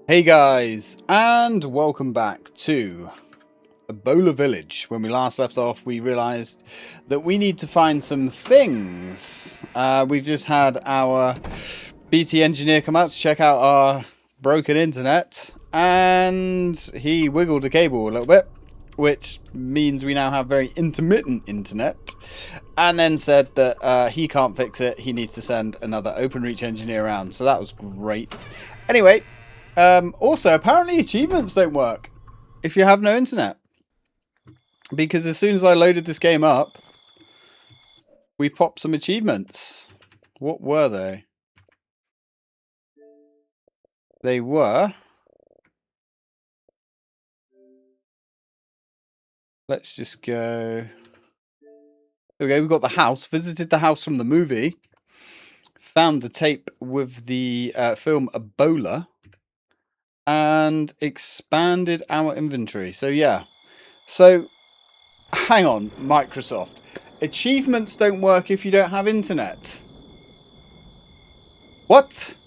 Hey guys, and welcome back to Ebola Village. When we last left off, we realized that we need to find some things. We've just had our BT engineer come out to check out our broken internet, and he wiggled a cable a little bit, which means we now have very intermittent internet, and then said that he can't fix it. He needs to send another OpenReach engineer around, so that was great. Anyway, also, apparently achievements don't work if you have no internet. Because as soon as I loaded this game up, we popped some achievements. What were they? They were... Let's just go... There we go, we've got the house. Visited the house from the movie. Found the tape with the film Ebola. And expanded our inventory. So yeah. So, hang on, Microsoft. Achievements don't work if you don't have internet. What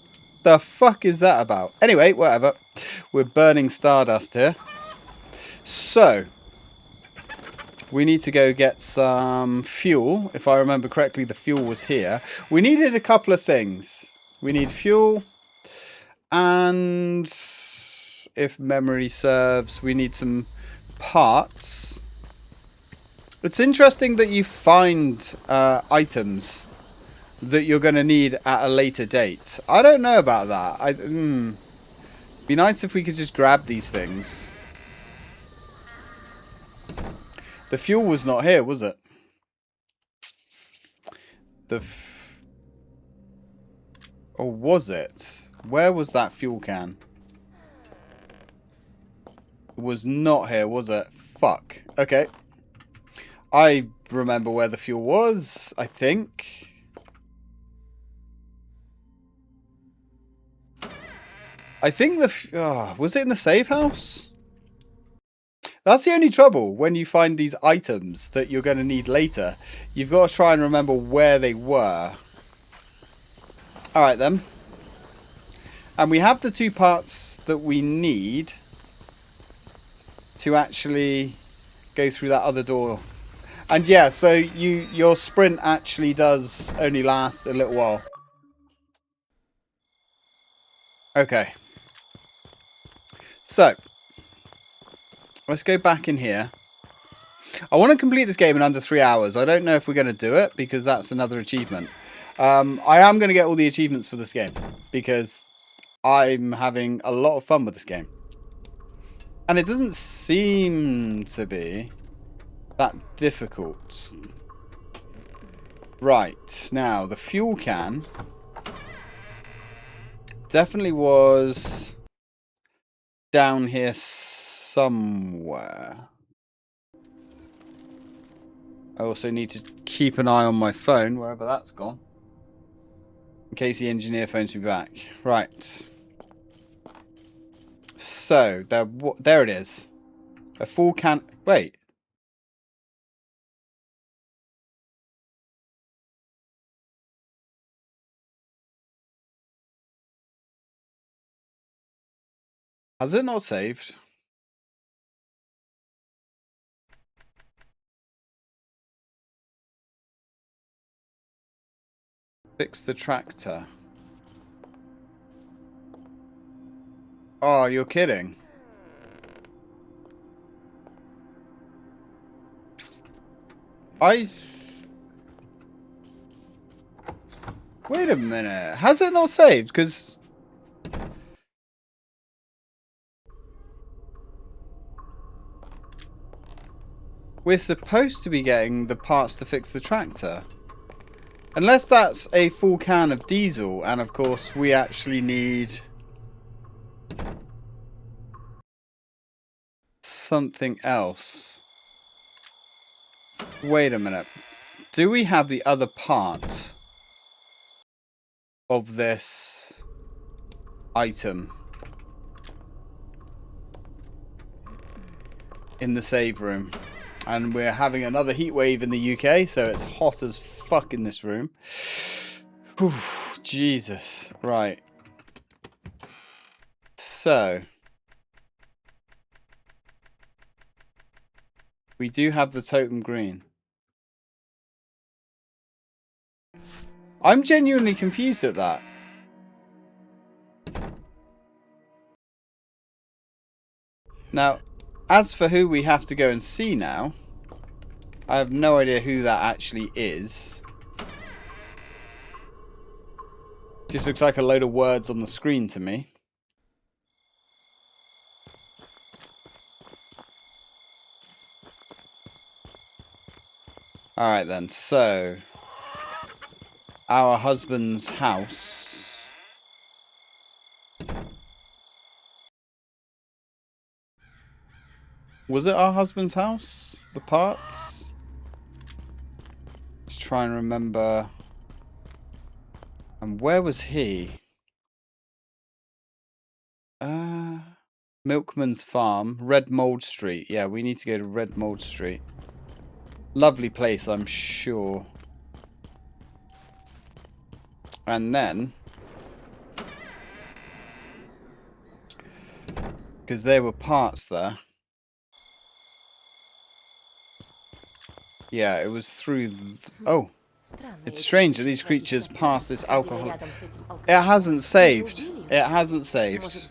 the fuck is that about? Anyway, whatever. We're burning stardust here. So, we need to go get some fuel. If I remember correctly, the fuel was here. We needed a couple of things. We need fuel. And if memory serves, we need some parts. It's interesting that you find items that you're going to need at a later date. I don't know about that. Be nice if we could just grab these things. The fuel was not here, was it? Or was it? Where was that fuel can? It was not here, was it? Fuck. Okay. I remember where the fuel was, I think. I think was it in the safe house? That's the only trouble when you find these items that you're going to need later. You've got to try and remember where they were. Alright then. And we have the two parts that we need to actually go through that other door. And yeah, so your sprint actually does only last a little while. Okay. So, let's go back in here. I want to complete this game in under 3 hours. I don't know if we're going to do it because that's another achievement. I am going to get all the achievements for this game because I'm having a lot of fun with this game. And it doesn't seem to be that difficult. Right, now the fuel can definitely was down here somewhere. I also need to keep an eye on my phone, wherever that's gone, in case the engineer phones me back. Right. So, there it is. A full can... Wait. Has it not saved? Fix the tractor. Oh, you're kidding. Wait a minute. Has it not saved? Because... we're supposed to be getting the parts to fix the tractor. Unless that's a full can of diesel. And of course, we actually need something else. Wait a minute. Do we have the other part of this item in the save room? And we're having another heat wave in the UK, so it's hot as fuck in this room. Whew, Jesus. Right. so we do have the totem green. I'm genuinely confused at that. Now, as for who we have to go and see now, I have no idea who that actually is. Just looks like a load of words on the screen to me. Alright then, so our husband's house. Was it our husband's house? The parts? Let's try and remember. And where was he? Milkman's Farm, Red Mold Street. Yeah, we need to go to Red Mold Street. Lovely place, I'm sure. And then, because there were parts there. Yeah, it was through... Oh. It's strange that these creatures pass this alcohol. It hasn't saved. It hasn't saved.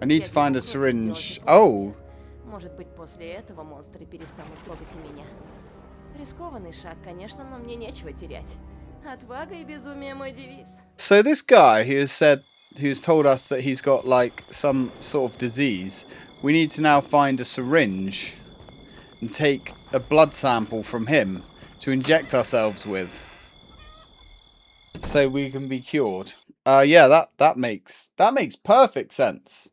I need to find a syringe. Oh. So this guy who's told us that he's got like some sort of disease, we need to now find a syringe and take a blood sample from him to inject ourselves with, so we can be cured. Yeah, that makes perfect sense.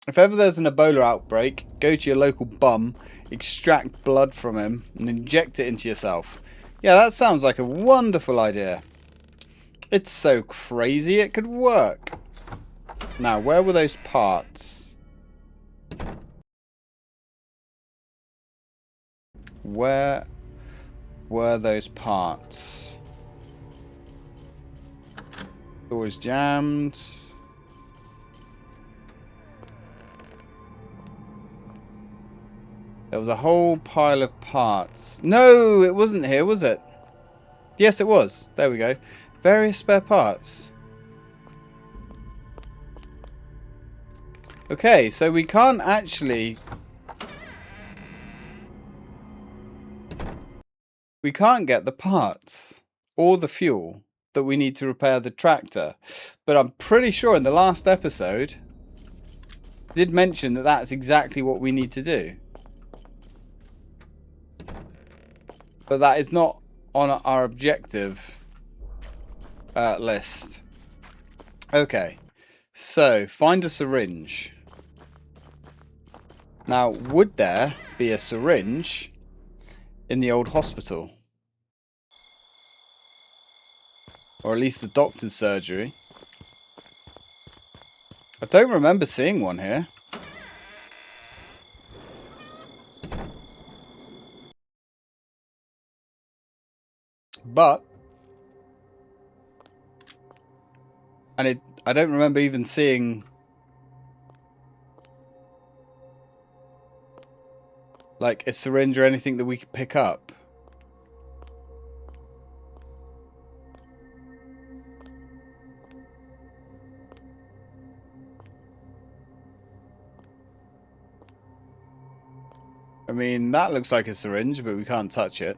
If ever there's an Ebola outbreak, go to your local bum, extract blood from him, and inject it into yourself. Yeah, that sounds like a wonderful idea. It's so crazy it could work. Now, where were those parts? Where were those parts? Door is jammed. There was a whole pile of parts. No, it wasn't here, was it? Yes, it was. There we go. Various spare parts. Okay, so we can't actually... We can't get the parts or the fuel that we need to repair the tractor. But I'm pretty sure in the last episode, I did mention that that's exactly what we need to do. But that is not on our objective list. Okay, so find a syringe. Now, would there be a syringe in the old hospital? Or at least the doctor's surgery. I don't remember seeing one here. But... And I don't remember even seeing... like a syringe or anything that we could pick up. I mean, that looks like a syringe, but we can't touch it.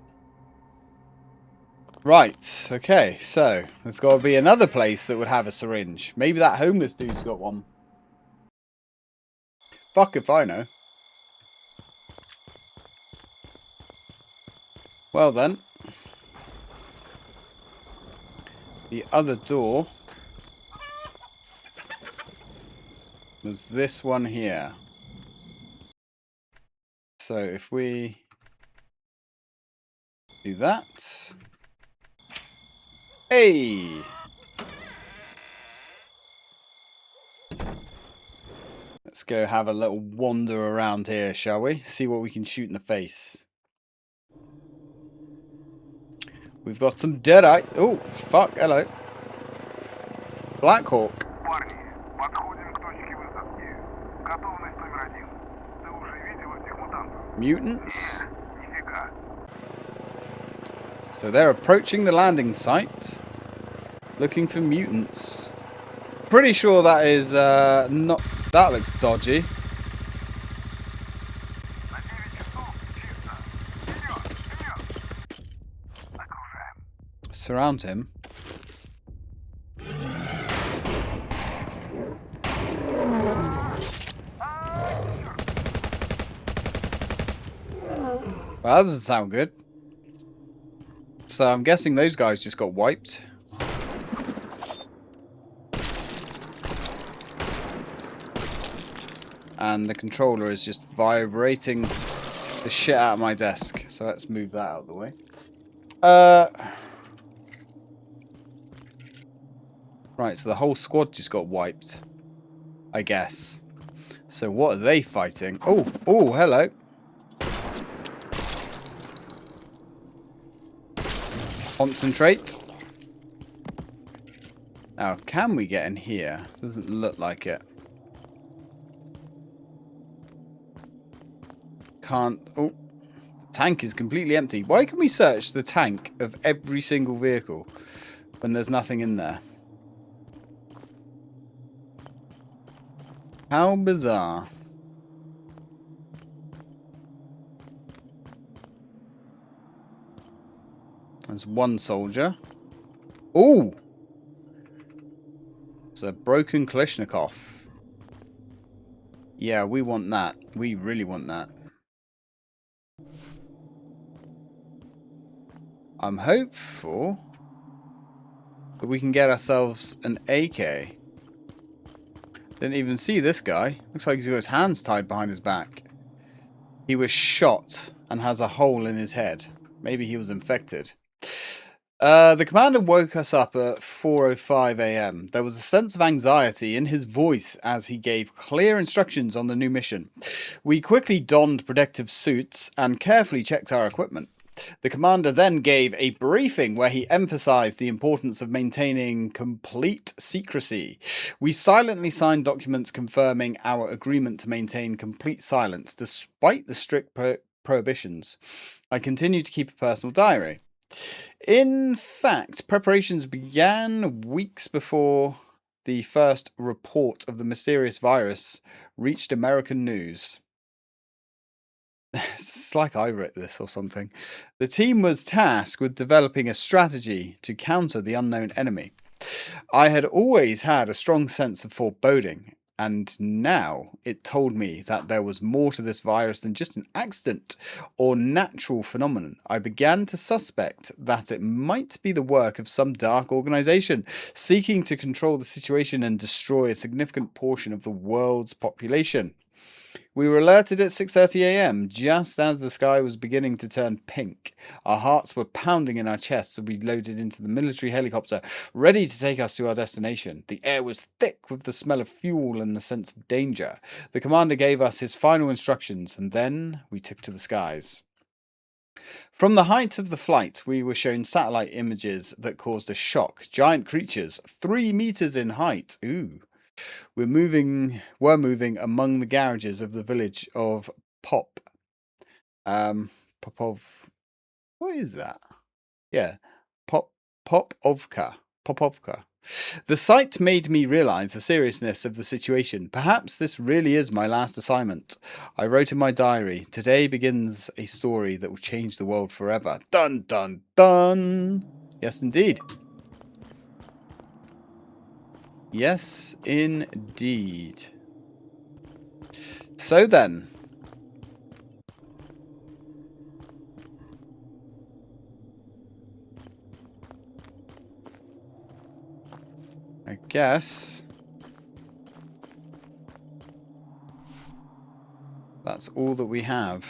Right, okay, so there's got to be another place that would have a syringe. Maybe that homeless dude's got one. Fuck if I know. Well then. The other door was this one here. So if we do that. Hey! Let's go have a little wander around here, shall we? See what we can shoot in the face. We've got some deadite. Oh, fuck. Hello. Black Hawk. Парни, подходим к точке высадки. Готовность номер 1. Ты уже видел этих мутантов? Mutants. Нифига. So they're approaching the landing site, looking for mutants. Pretty sure that is not. That looks dodgy. На 9 часов чисто. Вперед, вперед. Окружаем. Surround him. Well, that doesn't sound good. So I'm guessing those guys just got wiped. And the controller is just vibrating the shit out of my desk. So let's move that out of the way. Right, so the whole squad just got wiped. I guess. So what are they fighting? Oh, hello. Concentrate. Now, can we get in here? Doesn't look like it. Can't. Oh, the tank is completely empty. Why can we search the tank of every single vehicle when there's nothing in there? How bizarre. There's one soldier. Ooh! It's a broken Kalashnikov. Yeah, we want that. We really want that. I'm hopeful that we can get ourselves an AK. Didn't even see this guy. Looks like he's got his hands tied behind his back. He was shot and has a hole in his head. Maybe he was infected. The commander woke us up at 4:05 AM. There was a sense of anxiety in his voice as he gave clear instructions on the new mission. We quickly donned protective suits and carefully checked our equipment. The commander then gave a briefing where he emphasized the importance of maintaining complete secrecy. We silently signed documents confirming our agreement to maintain complete silence despite the strict prohibitions. I continued to keep a personal diary. In fact, preparations began weeks before the first report of the mysterious virus reached American news. It's like I wrote this or something. The team was tasked with developing a strategy to counter the unknown enemy. I had always had a strong sense of foreboding, and now it told me that there was more to this virus than just an accident or natural phenomenon. I began to suspect that it might be the work of some dark organization seeking to control the situation and destroy a significant portion of the world's population. We were alerted at 6:30 AM, just as the sky was beginning to turn pink. Our hearts were pounding in our chests as we loaded into the military helicopter, ready to take us to our destination. The air was thick with the smell of fuel and the sense of danger. The commander gave us his final instructions, and then we took to the skies. From the height of the flight, we were shown satellite images that caused a shock. Giant creatures, 3 meters in height. Ooh. We're moving among the garages of the village of Popov. What is that? Yeah, Popovka. The sight made me realize the seriousness of the situation. Perhaps this really is my last assignment. I wrote in my diary, today begins a story that will change the world forever. Dun, dun, dun. Yes, indeed. Yes, indeed. So then. I guess that's all that we have.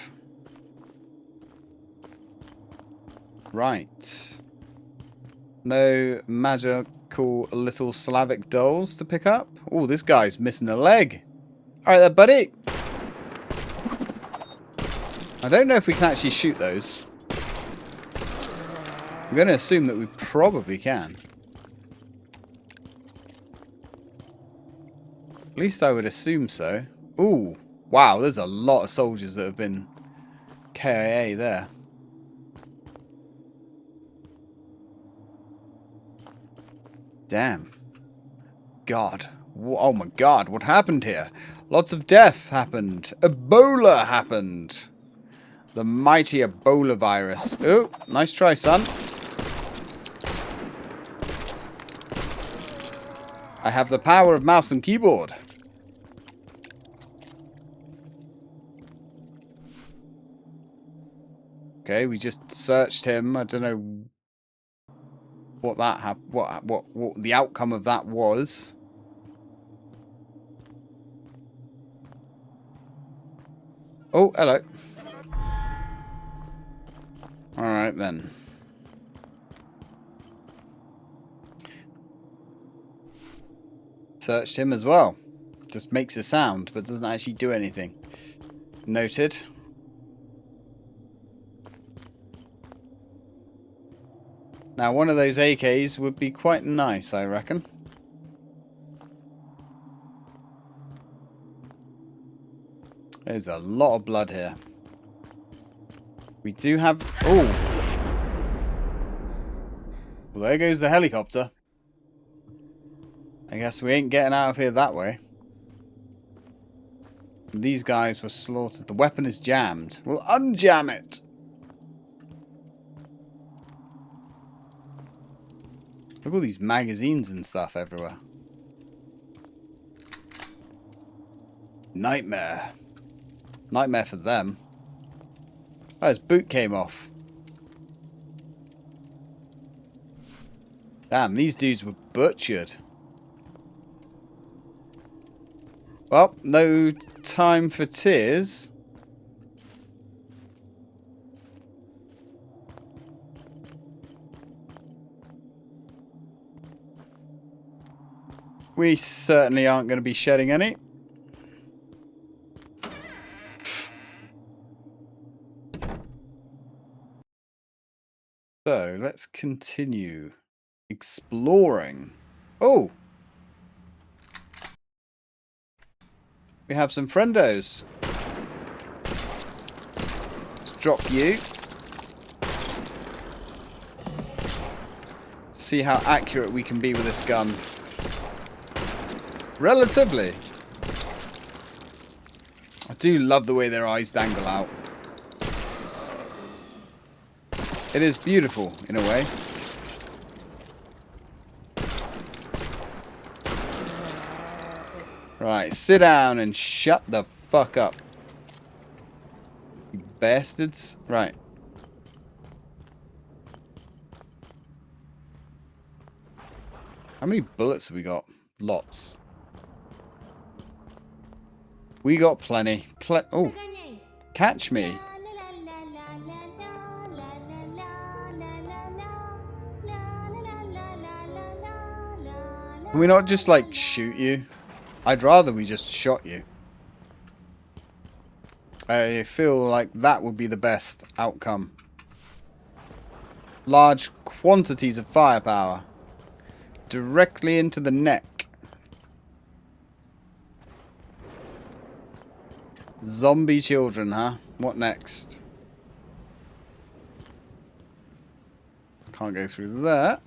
Right. No magical little Slavic dolls to pick up. Oh, this guy's missing a leg. All right there, buddy. I don't know if we can actually shoot those. I'm going to assume that we probably can. At least I would assume so. Ooh, wow, there's a lot of soldiers that have been KIA there. Damn. God. Oh my god, what happened here? Lots of death happened. Ebola happened. The mighty Ebola virus. Oh, nice try, son. I have the power of mouse and keyboard. Okay, we just searched him. I don't know what that what the outcome of that was. Oh, hello. All right then. Searched him as well. Just makes a sound, but doesn't actually do anything. Noted. Now, one of those AKs would be quite nice, I reckon. There's a lot of blood here. We do have... Oh! Well, there goes the helicopter. I guess we ain't getting out of here that way. These guys were slaughtered. The weapon is jammed. We'll unjam it! Look at all these magazines and stuff everywhere. Nightmare. Nightmare for them. Oh, his boot came off. Damn, these dudes were butchered. Well, no time for tears. We certainly aren't going to be shedding any. So, let's continue exploring. Oh! We have some friendos. Let's drop you. See how accurate we can be with this gun. Relatively. I do love the way their eyes dangle out. It is beautiful, in a way. Right, sit down and shut the fuck up. You bastards. Right. How many bullets have we got? Lots. We got plenty. Oh. Catch me. Can we not just, like, shoot you? I'd rather we just shot you. I feel like that would be the best outcome. Large quantities of firepower. Directly into the neck. Zombie children, huh? What next? Can't go through that.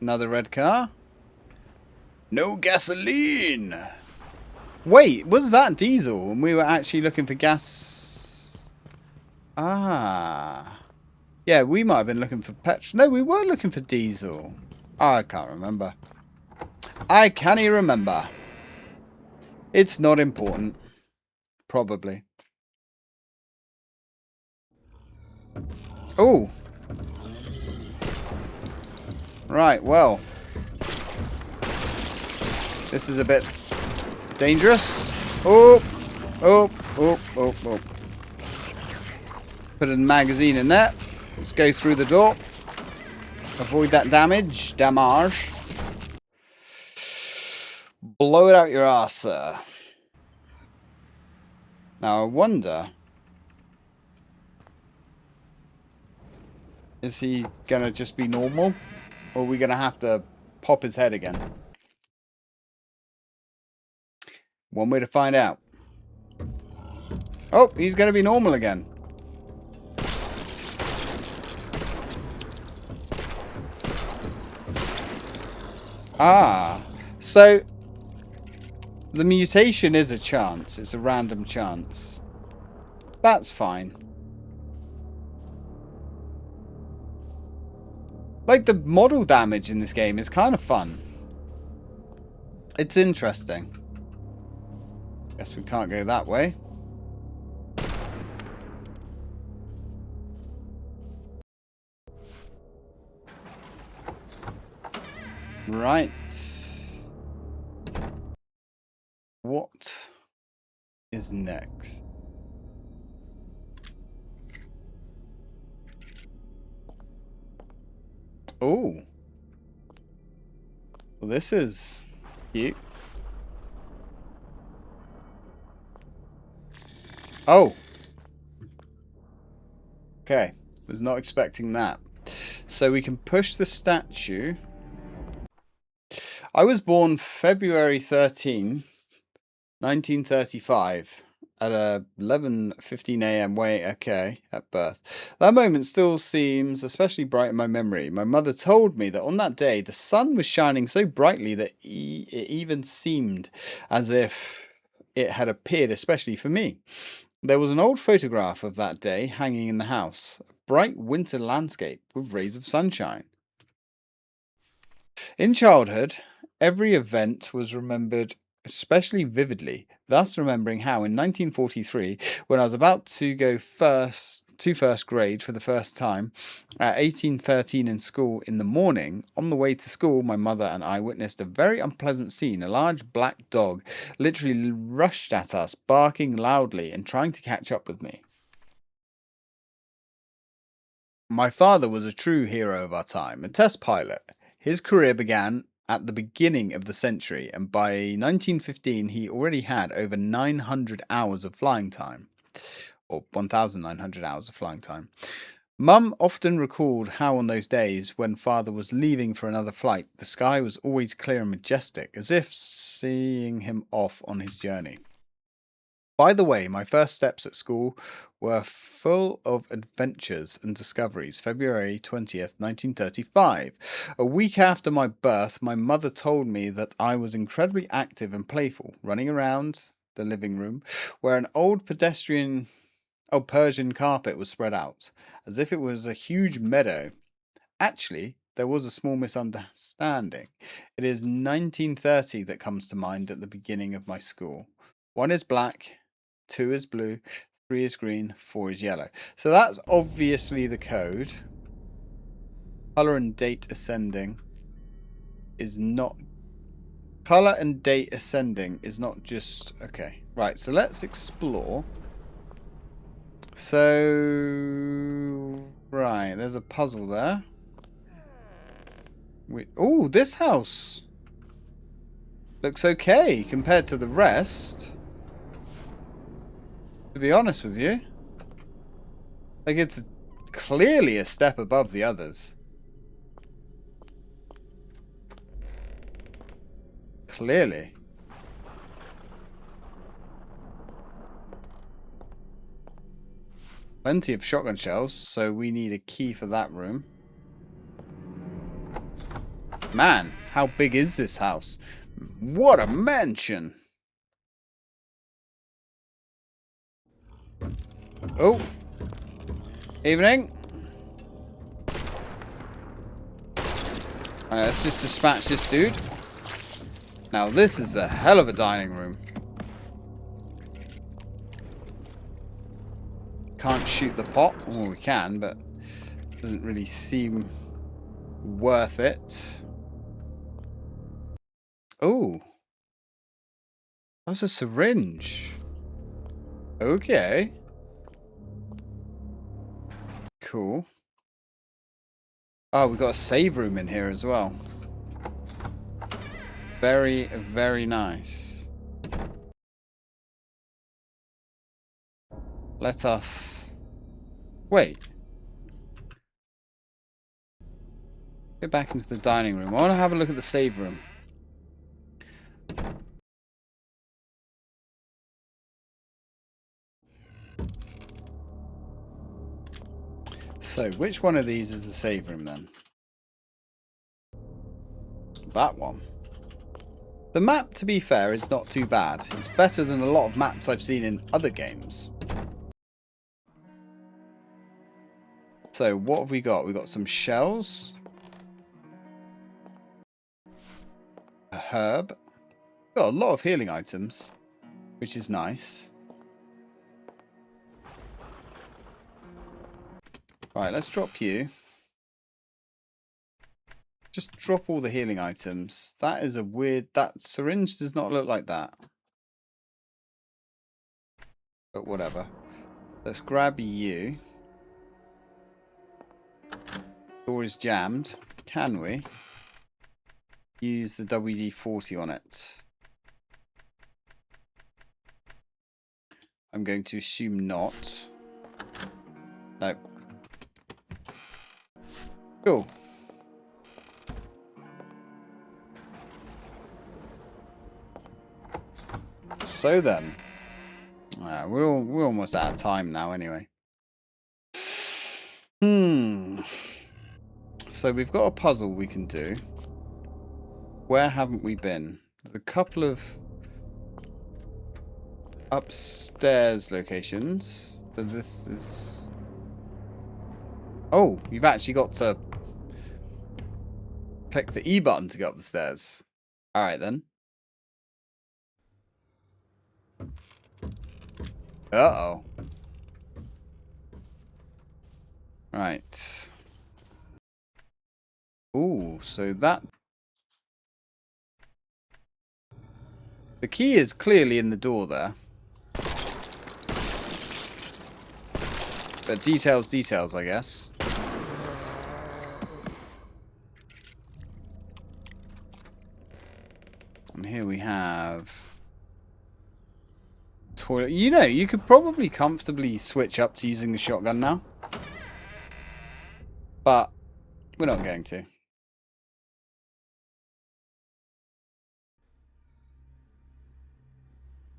Another red car. No gasoline. Wait, was that diesel? And we were actually looking for gas. Ah. Yeah, we might have been looking for petrol. No, we were looking for diesel. Oh, I can't remember. I can't even remember. It's not important. Probably. Oh. Right, well. This is a bit dangerous. Oh. Oh. Oh. Oh. Oh. Put a magazine in there. Let's go through the door. Avoid that damage. Damage. Blow it out your ass, sir. Now, I wonder... Is he gonna just be normal? Or are we gonna have to pop his head again? One way to find out. Oh, he's gonna be normal again. Ah, so the mutation is a chance. It's a random chance. That's fine. Like, the model damage in this game is kind of fun. It's interesting. Guess we can't go that way. Right. What is next? Oh. Well, this is cute. Oh. Okay. Was not expecting that. So we can push the statue. I was born February 13, 1935 at 11:15 a.m. at birth. That moment still seems especially bright in my memory. My mother told me that on that day the sun was shining so brightly that it even seemed as if it had appeared especially for me. There was an old photograph of that day hanging in the house. A bright winter landscape with rays of sunshine. In childhood, every event was remembered especially vividly, thus remembering how in 1943, when I was about to go first grade for the first time, at 18:13 in school in the morning, on the way to school, my mother and I witnessed a very unpleasant scene. A large black dog literally rushed at us, barking loudly and trying to catch up with me. My father was a true hero of our time, a test pilot. His career began at the beginning of the century, and by 1915 he already had over 900 hours of flying time, or 1,900 hours of flying time. Mum often recalled how on those days when father was leaving for another flight, the sky was always clear and majestic, as if seeing him off on his journey. By the way, my first steps at school were full of adventures and discoveries. February 20th, 1935. A week after my birth, my mother told me that I was incredibly active and playful, running around the living room where an old Persian carpet was spread out, as if it was a huge meadow. Actually, there was a small misunderstanding. It is 1930 that comes to mind at the beginning of my school. 1 is black, 2 is blue, 3 is green, 4 is yellow. So that's obviously the code. Color and date ascending is not... Color and date ascending is not just... Okay, right, so let's explore. So... Right, there's a puzzle there. Oh, this house looks okay compared to the rest. To be honest with you. Like, it's clearly a step above the others. Clearly. Plenty of shotgun shells, so we need a key for that room. Man, how big is this house? What a mansion! Oh. Evening. Alright, let's just dispatch this dude. Now this is a hell of a dining room. Can't shoot the pot. Well, we can, but doesn't really seem worth it. Oh. That's a syringe. Okay. Cool. Oh, we've got a save room in here as well. Very, very nice. Let us... Wait. Go back into the dining room. I want to have a look at the save room. So, which one of these is the save room then? That one. The map, to be fair, is not too bad. It's better than a lot of maps I've seen in other games. So, what have we got? We've got some shells. A herb. Got a lot of healing items, which is nice. Right, let's drop you. Just drop all the healing items. That is a weird... That syringe does not look like that. But whatever. Let's grab you. Door is jammed. Can we use the WD-40 on it? I'm going to assume not. Nope. Cool. So then, we're almost out of time now anyway. So we've got a puzzle we can do. Where haven't we been? There's a couple of upstairs locations. So this is... Oh, you've actually got to click the E button to go up the stairs. Alright then. Uh-oh. Right. Ooh, so that... The key is clearly in the door there. But details, I guess. And here we have... Toilet. You know, you could probably comfortably switch up to using the shotgun now. But we're not going to.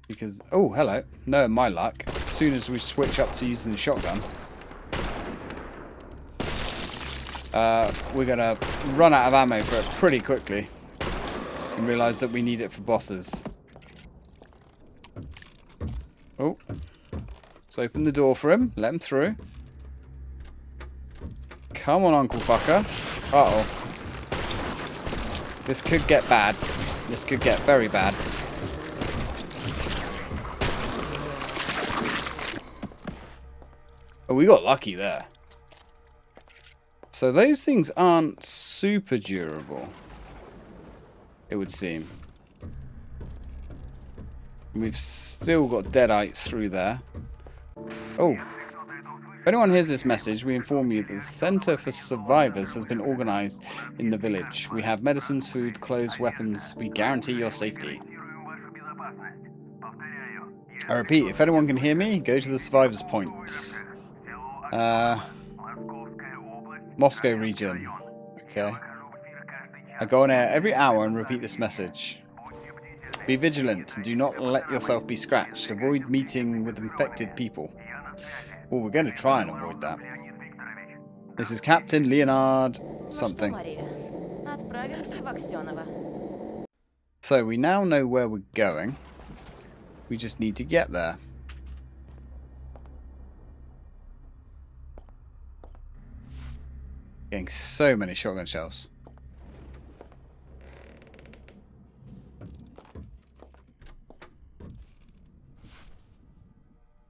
Because, oh, hello. No, my luck. As soon as we switch up to using the shotgun, we're going to run out of ammo for it pretty quickly. And realise that we need it for bosses. Oh. Let's open the door for him. Let him through. Come on, Uncle Fucker. Uh-oh. This could get bad. This could get very bad. Oh, we got lucky there. So those things aren't super durable, it would seem. We've still got deadites through there. Oh. If anyone hears this message, we inform you that the Center for Survivors has been organized in the village. We have medicines, food, clothes, weapons. We guarantee your safety. I repeat, if anyone can hear me, go to the survivors point. Moscow region. Okay. I go on air every hour and repeat this message. Be vigilant and do not let yourself be scratched. Avoid meeting with infected people. Well, we're going to try and avoid that. This is Captain Leonard something. So we now know where we're going. We just need to get there. Getting so many shotgun shells.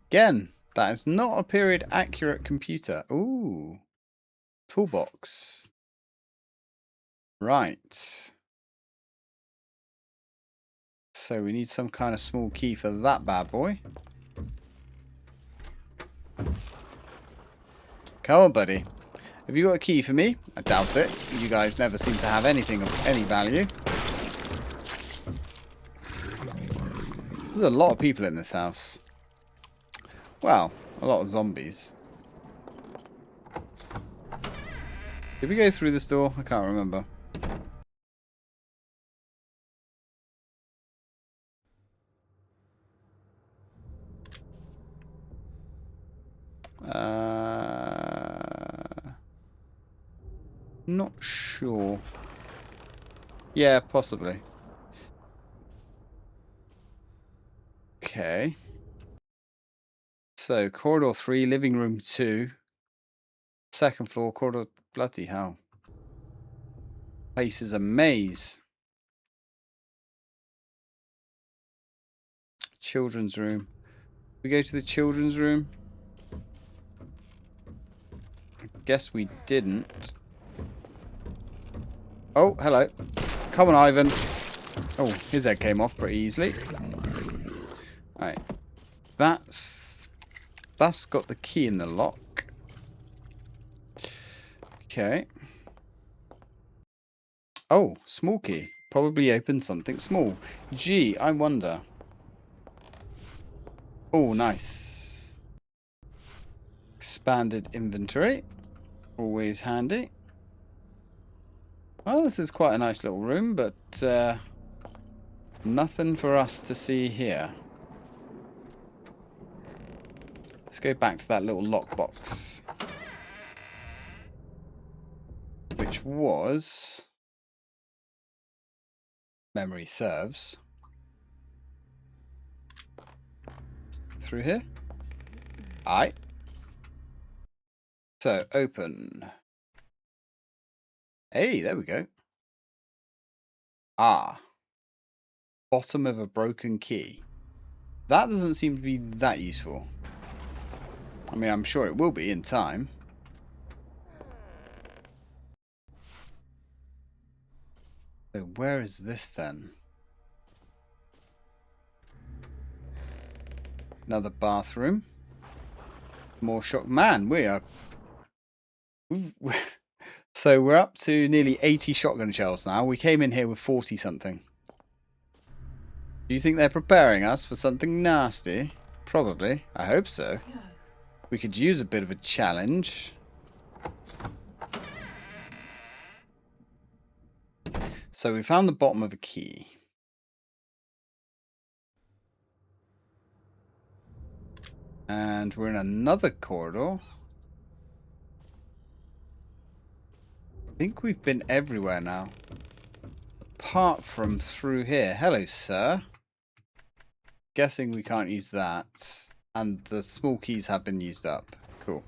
Again, that is not a period accurate computer. Ooh. Toolbox. Right. So we need some kind of small key for that bad boy. Come on, buddy. Have you got a key for me? I doubt it. You guys never seem to have anything of any value. There's a lot of people in this house. Well, a lot of zombies. Did we go through this door? I can't remember. Not sure. Yeah, possibly. Okay. So, corridor 3, living room 2. Second floor, corridor. Bloody hell. Place is a maze. Children's room. We go to the children's room? I guess we didn't. Oh, hello. Come on, Ivan. Oh, his head came off pretty easily. Alright. That's got the key in the lock. Okay. Oh, small key. Probably opens something small. Gee, I wonder. Oh, nice. Expanded inventory. Always handy. Well, this is quite a nice little room, but nothing for us to see here. Let's go back to that little lockbox. Which was... memory serves. Through here? Aye. So, open. Hey, there we go. Ah. Bottom of a broken key. That doesn't seem to be that useful. I mean, I'm sure it will be in time. So where is this then? Another bathroom. More shock. Man, we are... So we're up to nearly 80 shotgun shells now. We came in here with 40 something. Do you think they're preparing us for something nasty? Probably. I hope so. We could use a bit of a challenge. So we found the bottom of a key. And we're in another corridor. I think we've been everywhere now. Apart from through here. Hello, sir. Guessing we can't use that. And the small keys have been used up. Cool.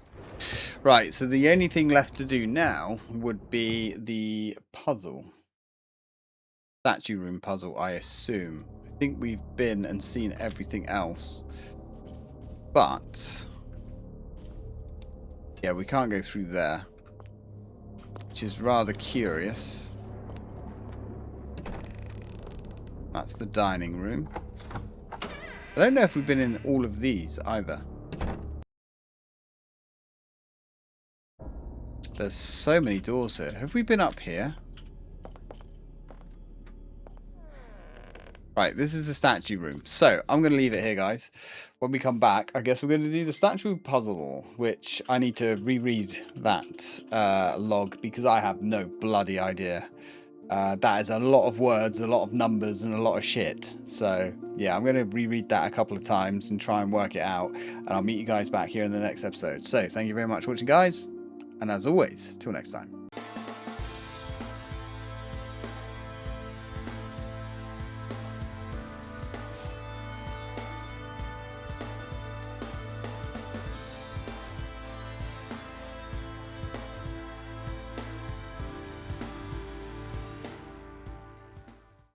Right, so the only thing left to do now would be the puzzle. Statue room puzzle, I assume. I think we've been and seen everything else. But... yeah, we can't go through there. Which is rather curious. That's the dining room. I don't know if we've been in all of these either. There's so many doors here. Have we been up here? Right, this is the statue room. So, I'm going to leave it here, guys. When we come back, I guess we're going to do the statue puzzle, which I need to reread that log because I have no bloody idea. That is a lot of words, a lot of numbers, and a lot of shit. So, yeah, I'm going to reread that a couple of times and try and work it out. And I'll meet you guys back here in the next episode. So, thank you very much for watching, guys. And as always, till next time.